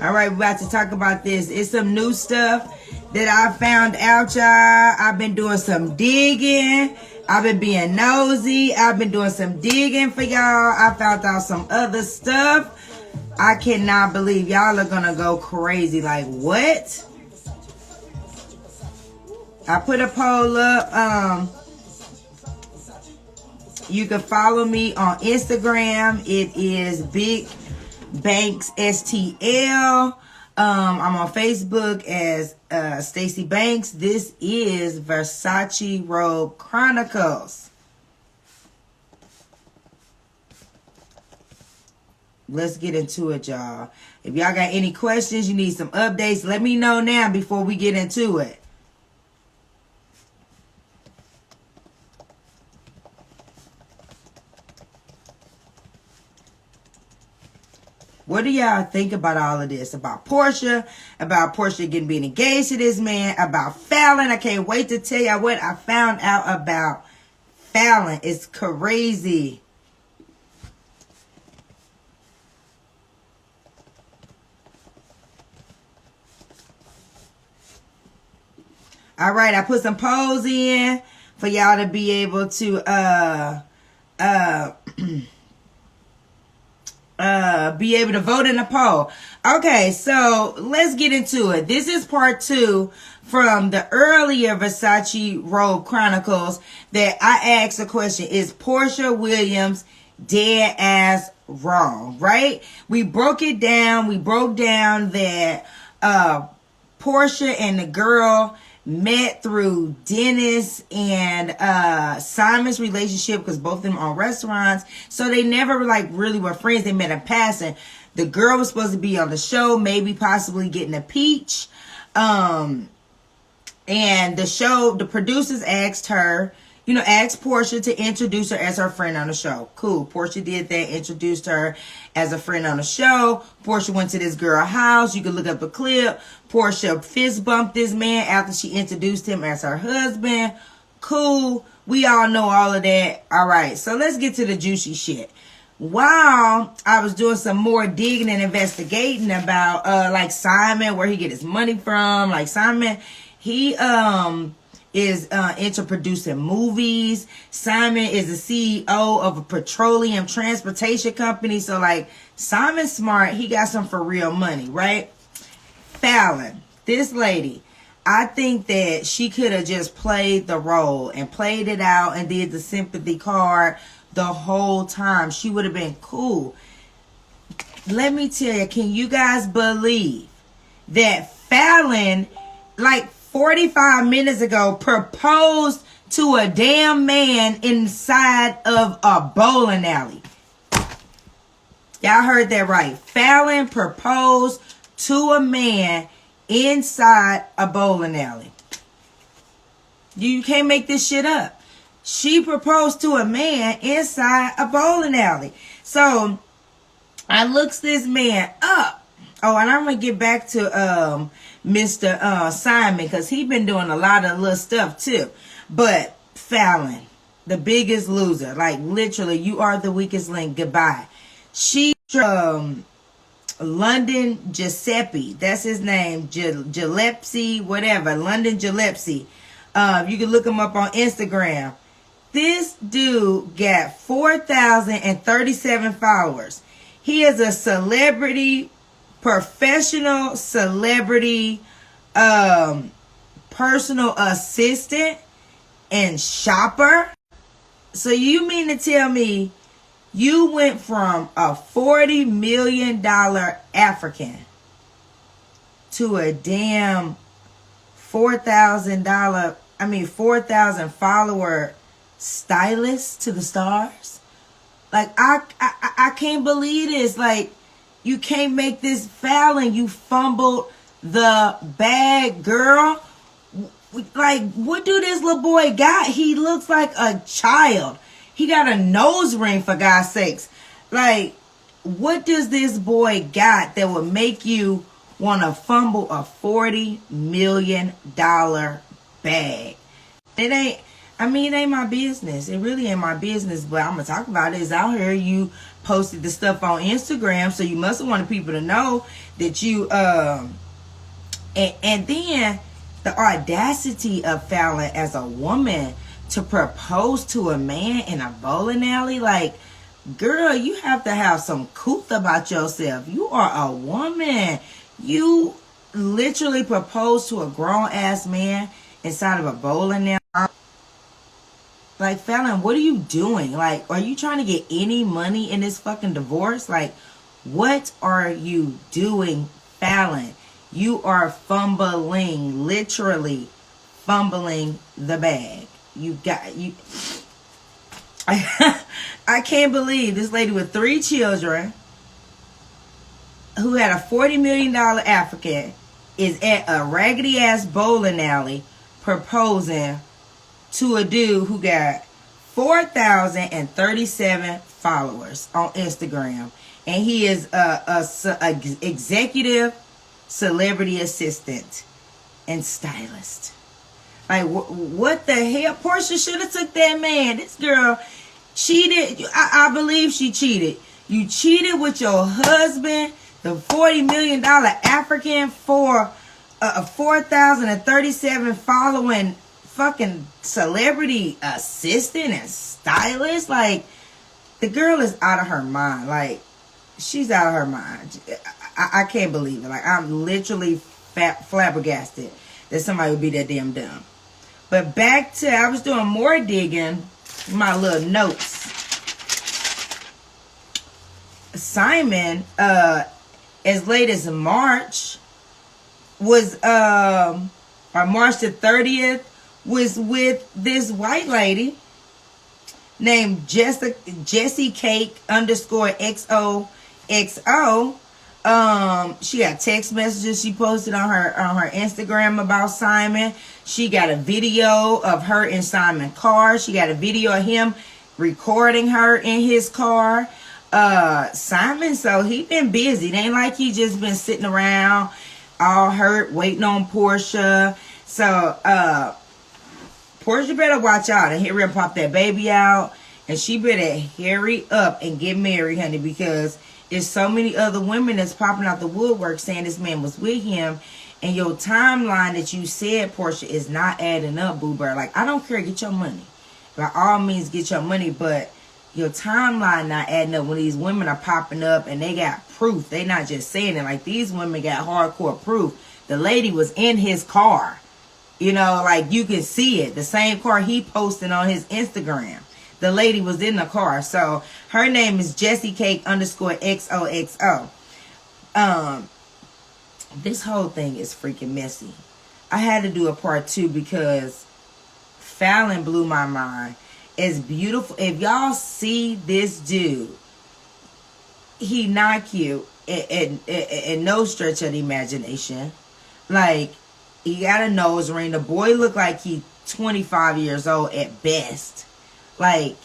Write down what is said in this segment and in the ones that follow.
All right, we're about to talk about this. It's some new stuff that I found out, y'all. I've been doing some digging. I've been being nosy. I've been doing some digging for y'all. I found out some other stuff. I cannot believe y'all are gonna go crazy. Like, what? I put a poll up. You can follow me on Instagram. It is Big Banks STL. I'm on Facebook as Stacey Banks. This is Versace Robe Chronicles. Let's get into it, y'all. If y'all got any questions, you need some updates, let me know now before we get into it. What do y'all think about all of this? About Porsha? About Porsha being engaged to this man? About Fallyn? I can't wait to tell y'all what I found out about Fallyn. It's crazy. All right, I put some polls in for y'all to be able to be able to vote in the poll. Okay, so let's get into it. This is part 2 from the earlier Versace Robe Chronicles that I asked the question, is Porsha Williams dead ass wrong, right? We broke it down. We broke down that Porsha and the girl met through Dennis and Simon's relationship, because both of them own restaurants, so they never like really were friends. They met in passing. The girl was supposed to be on the show, maybe possibly getting a peach, and the producers asked her, asked Porsha to introduce her as her friend on the show. Cool. Porsha did that, introduced her as a friend on the show. Porsha went to this girl's house. You can look up the clip. Porsha fist bumped this man after she introduced him as her husband. Cool. We all know all of that. All right. So let's get to the juicy shit. While I was doing some more digging and investigating about like Simon, where he get his money from. Like Simon, he is into producing movies. Simon is the CEO of a petroleum transportation company. So like Simon's smart. He got some for real money, right? Fallyn, this lady, I think that she could have just played the role and played it out and did the sympathy card the whole time. She would have been cool. Let me tell you, can you guys believe that Fallyn, like 45 minutes ago, proposed to a damn man inside of a bowling alley? Y'all heard that right. Fallyn proposed to a man inside a bowling alley. You can't make this shit up. She proposed to a man inside a bowling alley. So I looks this man up. Oh, and I'm going to get back to Mr. Simon, because he been doing a lot of little stuff too. But Fallyn, the biggest loser. Like literally, you are the weakest link. Goodbye. She London Giuseppe, that's his name, Gillespie, whatever, London Gillespie. You can look him up on Instagram. This dude got 4,037 followers. He is a celebrity, professional celebrity, personal assistant and shopper. So you mean to tell me you went from a $40 million African to a damn 4,000 follower stylist to the stars? Like, I can't believe this. Like, you can't make this Fallyn. You fumbled the bag, girl. Like, what do this little boy got? He looks like a child. He got a nose ring, for God's sakes. Like, what does this boy got that would make you want to fumble a $40 million bag. It ain't, I mean, it ain't my business. It really ain't my business, but I'm going to talk about it. It's out here. You posted the stuff on Instagram, so you must have wanted people to know that you, and then the audacity of Fallyn as a woman to propose to a man in a bowling alley. Like, girl, you have to have some couth about yourself. You are a woman. You literally proposed to a grown-ass man inside of a bowling alley. Like, Fallyn, what are you doing? Like, are you trying to get any money in this fucking divorce? Like, what are you doing, Fallyn? You are fumbling, literally fumbling the bag. You got, you... I can't believe this lady with 3 children who had a $40 million African is at a raggedy ass bowling alley proposing to a dude who got 4,037 followers on Instagram, and he is a executive celebrity assistant and stylist. Like, what the hell? Porsha should have took that man. This girl cheated. I believe she cheated. You cheated with your husband, the $40 million African, for a 4,037 following fucking celebrity assistant and stylist. Like, the girl is out of her mind. Like, she's out of her mind. I can't believe it. Like, I'm literally flabbergasted that somebody would be that damn dumb. But back to, I was doing more digging, my little notes. Simon, as late as March, was, or March the 30th, was with this white lady named Jessie Cake _ XOXO. She got text messages she posted on her Instagram about Simon. She got a video of her in Simon's car. She got a video of him recording her in his car. Simon, so he been busy. It ain't like he just been sitting around all hurt waiting on Porsha. So Porsha better watch out and hurry up, pop that baby out, and she better hurry up and get married, honey, because there's so many other women that's popping out the woodwork saying this man was with him, and your timeline that you said, Porsha, is not adding up, boo bird. Like, I don't care, get your money. By all means, get your money, but your timeline not adding up when these women are popping up and they got proof. They not just saying it. Like, these women got hardcore proof. The lady was in his car. You know, like, you can see it. The same car he posted on his Instagram. The lady was in the car. So her name is Jessie Cake _ XOXO. This whole thing is freaking messy. I had to do a part 2 because Fallyn blew my mind. It's beautiful. If y'all see this dude, he not cute in no stretch of the imagination. Like, he got a nose ring. The boy look like he 25 years old at best. Like,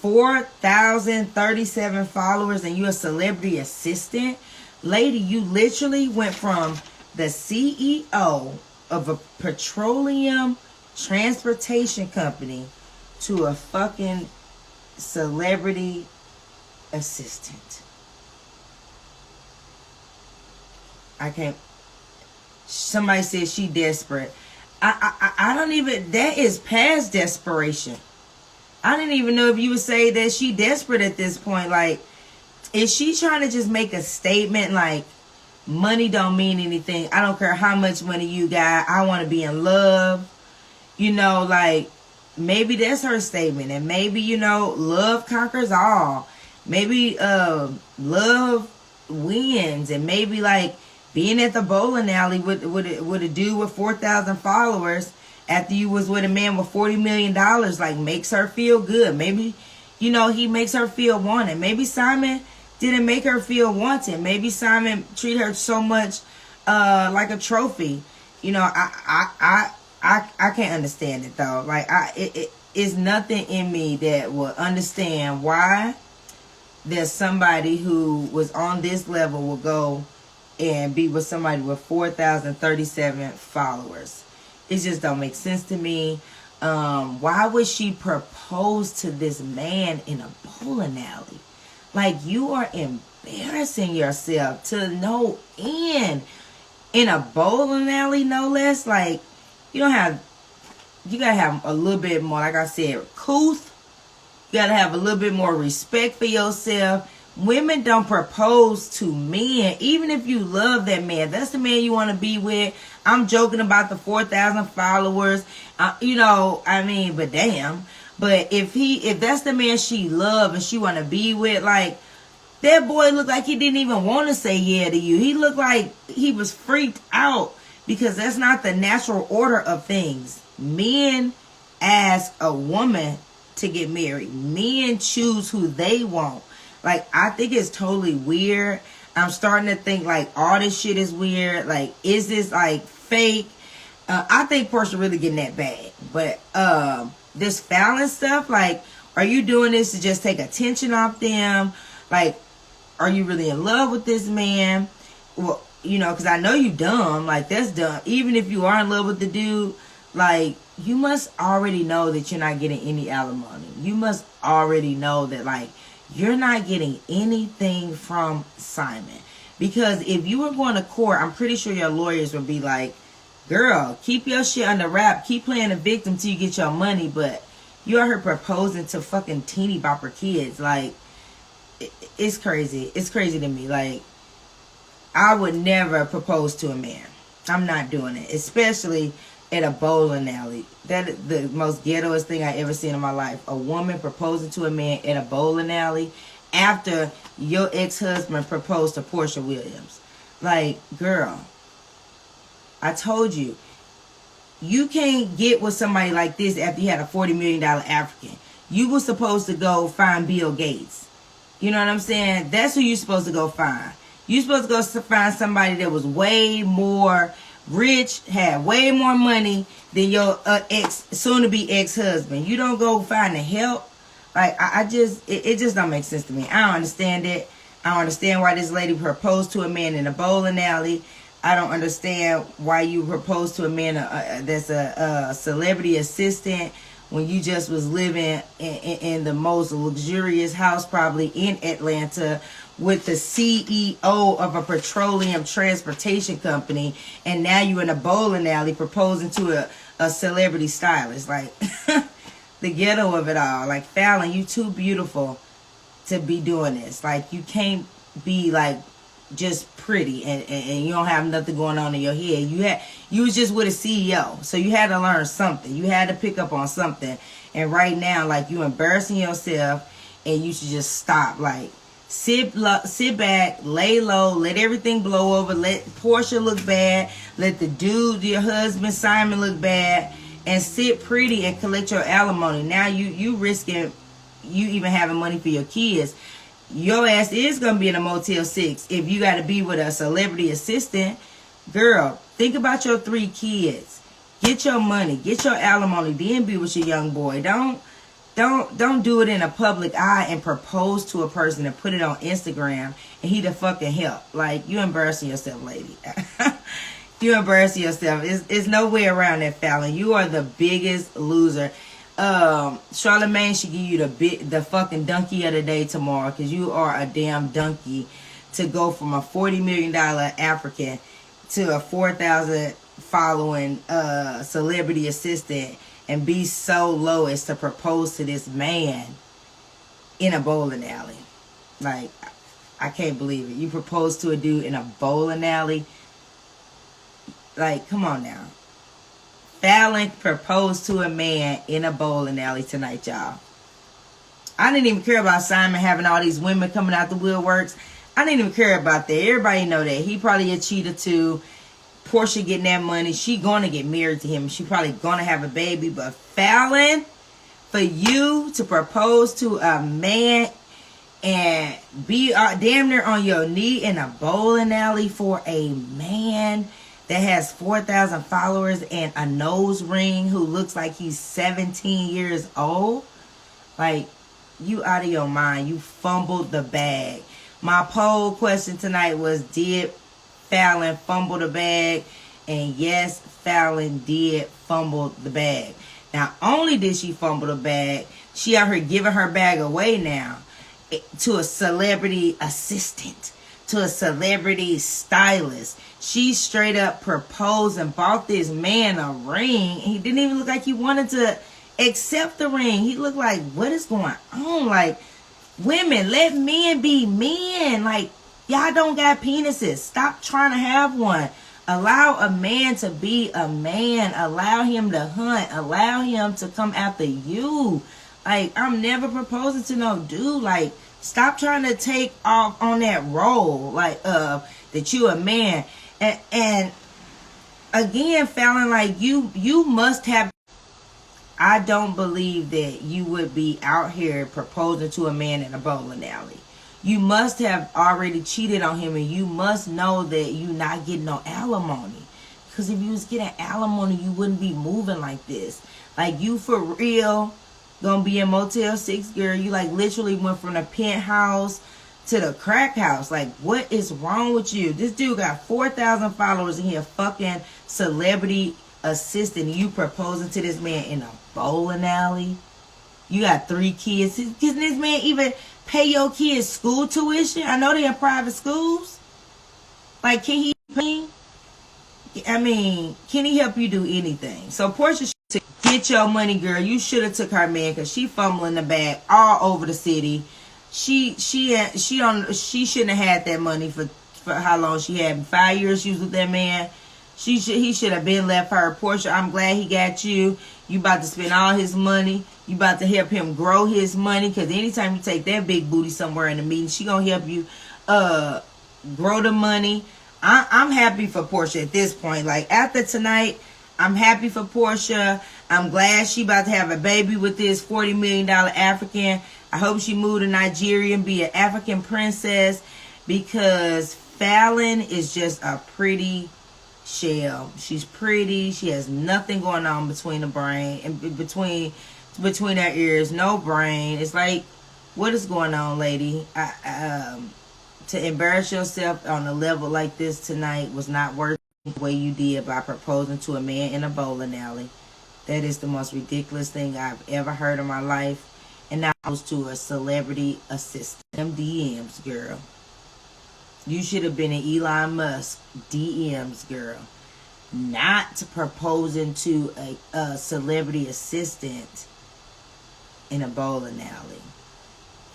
4,037 followers and you a celebrity assistant? Lady, you literally went from the CEO of a petroleum transportation company to a fucking celebrity assistant. I can't. Somebody said she desperate. I don't even, that is past desperation. I didn't even know if you would say that she desperate at this point. Like, is she trying to just make a statement like, money don't mean anything? I don't care how much money you got. I want to be in love. You know, like, maybe that's her statement. And maybe, you know, love conquers all. Maybe love wins. And maybe, like, being at the bowling alley with a dude with 4,000 followers after you was with a man with $40 million, like, makes her feel good. Maybe, you know, he makes her feel wanted. Maybe Simon didn't make her feel wanted. Maybe Simon treated her so much like a trophy. You know, I can't understand it though. Like, it is nothing in me that will understand why there's somebody who was on this level will go and be with somebody with 4,037 followers. It just don't make sense to me. Why would she propose to this man in a bowling alley? Like, you are embarrassing yourself to no end. In a bowling alley, no less. Like, you gotta have a little bit more, like I said, couth. You gotta have a little bit more respect for yourself. Women don't propose to men, even if you love that man. That's the man you want to be with. I'm joking about the 4,000 followers. But damn. But if that's the man she love and she want to be with, like, that boy looked like he didn't even want to say yeah to you. He looked like he was freaked out, because that's not the natural order of things. Men ask a woman to get married. Men choose who they want. Like, I think it's totally weird. I'm starting to think, like, all this shit is weird. Like, is this, like, fake? I think Porsha really getting that bad. But this Fallyn stuff, like, are you doing this to just take attention off them? Like, are you really in love with this man? Well, because I know you dumb. Like, that's dumb. Even if you are in love with the dude, like, you must already know that you're not getting any alimony. You must already know that, like, you're not getting anything from Simon. Because if you were going to court, I'm pretty sure your lawyers would be like, girl, keep your shit under wrap. Keep playing the victim till you get your money. But you are here proposing to fucking teeny bopper kids. Like, it's crazy. It's crazy to me. Like, I would never propose to a man. I'm not doing it. Especially at a bowling alley. That is the most ghettoest thing I ever seen in my life. A woman proposing to a man at a bowling alley after your ex-husband proposed to Porsha Williams. Like, girl, I told you, you can't get with somebody like this after you had a $40 million African. You were supposed to go find Bill Gates. You know what I'm saying? That's who you're supposed to go find. You're supposed to go find somebody that was way more rich, had way more money than your soon-to-be ex-husband. You don't go find the help. Like, it just don't make sense to me. I don't understand it. I don't understand why this lady proposed to a man in a bowling alley. I don't understand why you proposed to a man that's a celebrity assistant when you just was living in the most luxurious house probably in Atlanta with the CEO of a petroleum transportation company, and now you in a bowling alley proposing to a celebrity stylist. Like, the ghetto of it all. Like, Fallyn, you too beautiful to be doing this. Like, you can't be, like, just pretty and you don't have nothing going on in your head. You was just with a CEO, so you had to learn something. You had to pick up on something. And right now, like, you embarrassing yourself, and you should just stop. Like, sit back, lay low, let everything blow over, let Porsha look bad, let the dude, your husband Simon, look bad, and sit pretty and collect your alimony. Now you risking you even having money for your kids. Your ass is gonna be in a Motel 6 if you gotta be with a celebrity assistant. Girl, think about your 3 kids. Get your money, get your alimony, then be with your young boy. Don't do it in a public eye and propose to a person and put it on Instagram and he the fucking help. Like, you embarrassing yourself, lady. You embarrassing yourself. It's no way around that, Fallyn. You are the biggest loser. Charlamagne should give you the fucking donkey of the day tomorrow, because you are a damn donkey to go from a $40 million African to a 4,000 following celebrity assistant and be so low as to propose to this man in a bowling alley. Like, I can't believe it. You proposed to a dude in a bowling alley. Like, come on now. Fallyn proposed to a man in a bowling alley tonight, y'all. I didn't even care about Simon having all these women coming out the woodworks. I didn't even care about that. Everybody know that. He probably a cheater too. Porsha getting that money. She gonna get married to him. She probably gonna have a baby. But Fallyn, for you to propose to a man and be damn near on your knee in a bowling alley for a man that has 4,000 followers and a nose ring who looks like he's 17 years old. Like, you out of your mind. You fumbled the bag. My poll question tonight was, did Fallyn fumble the bag? And yes, Fallyn did fumble the bag. Not only did she fumble the bag, she out here giving her bag away now to a celebrity assistant, to a celebrity stylist. She straight up proposed and bought this man a ring. And he didn't even look like he wanted to accept the ring. He looked like, what is going on? Like, women, let men be men. Like, y'all don't got penises. Stop trying to have one. Allow a man to be a man. Allow him to hunt. Allow him to come after you. Like, I'm never proposing to no dude. Like, stop trying to take off on that role. Like, that you a man. And again, Fallyn, like, you must have... I don't believe that you would be out here proposing to a man in a bowling alley. You must have already cheated on him, and you must know that you not getting no alimony. Because if you was getting alimony, you wouldn't be moving like this. Like, you for real gonna be in Motel 6, girl. You like literally went from the penthouse to the crack house. Like, what is wrong with you? This dude got 4,000 followers and he a fucking celebrity assistant. You proposing to this man in a bowling alley? You got 3 kids. Can this man even pay your kids school tuition? I know they're in private schools. Like, can he clean? I mean, can he help you do anything? So Porsha should get your money, girl. You should have took her man, because she fumbling the bag all over the city. She shouldn't have had that money for how long she had. 5 years she was with that man. He should have been left her. Porsha, I'm glad he got you. You about to spend all his money. You about to help him grow his money. Because anytime you take that big booty somewhere in the meeting, she going to help you grow the money. I'm happy for Porsha at this point. Like, after tonight, I'm happy for Porsha. I'm glad she about to have a baby with this $40 million African. I hope she moved to Nigeria and be an African princess. Because Fallyn is just a pretty shell. She's pretty. She has nothing going on between the brain and between her ears. No brain. It's like, what is going on, lady? To embarrass yourself on a level like this tonight was not worth the way you did by proposing to a man in a bowling alley. That is the most ridiculous thing I've ever heard in my life. And that goes to a celebrity assistant. Them DMs, girl. You should have been in Elon Musk DMs, girl. Not proposing to a celebrity assistant in a bowling alley.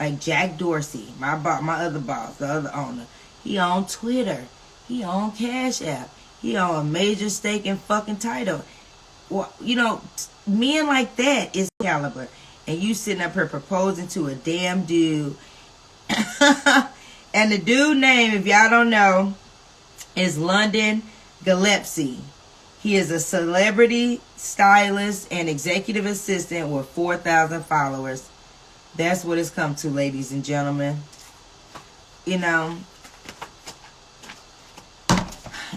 Like Jack Dorsey, my other boss, the other owner. He on Twitter. He on Cash App. He on a major stake in fucking title. Well, you know, men like that is caliber. And you sitting up here proposing to a damn dude. And the dude name, if y'all don't know, is London Gillespie. He is a celebrity stylist and executive assistant with 4,000 followers. That's what it's come to, ladies and gentlemen. You know,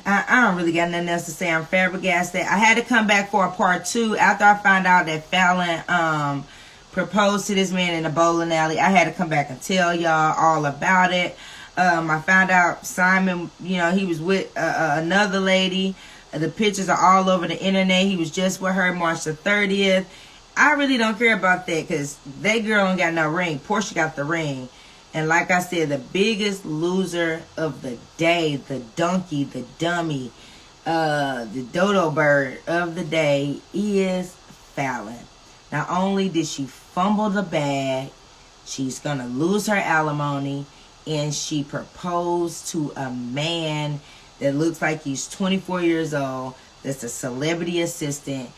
I don't really got nothing else to say. I'm flabbergasted. I had to come back for a part 2 after I found out that Fallyn proposed to this man in a bowling alley. I had to come back and tell y'all all about it. I found out Simon, you know, he was with another lady. The pictures are all over the internet. He was just with her March the 30th. I really don't care about that, because that girl ain't got no ring. Porsha got the ring. And like I said, the biggest loser of the day, the donkey, the dummy, the dodo bird of the day is Fallyn. Not only did she fumble the bag, she's going to lose her alimony, and she proposed to a man that looks like he's 24 years old, that's a celebrity assistant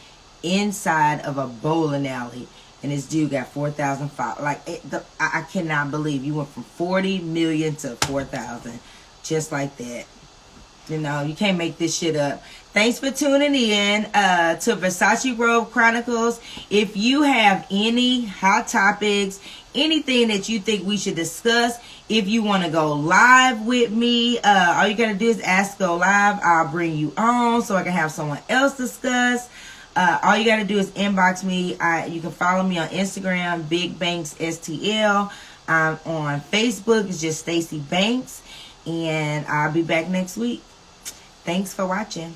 inside of a bowling alley. And this dude got 4,000 followers. Like, I cannot believe you went from 40 million to 4,000. Just like that. You know, you can't make this shit up. Thanks for tuning in to Versace Robe Chronicles. If you have any hot topics, anything that you think we should discuss, if you want to go live with me, all you got to do is ask to go live. I'll bring you on so I can have someone else discuss. All you got to do is inbox me. You can follow me on Instagram, Big Banks STL. On Facebook, it's just Stacey Banks. And I'll be back next week. Thanks for watching.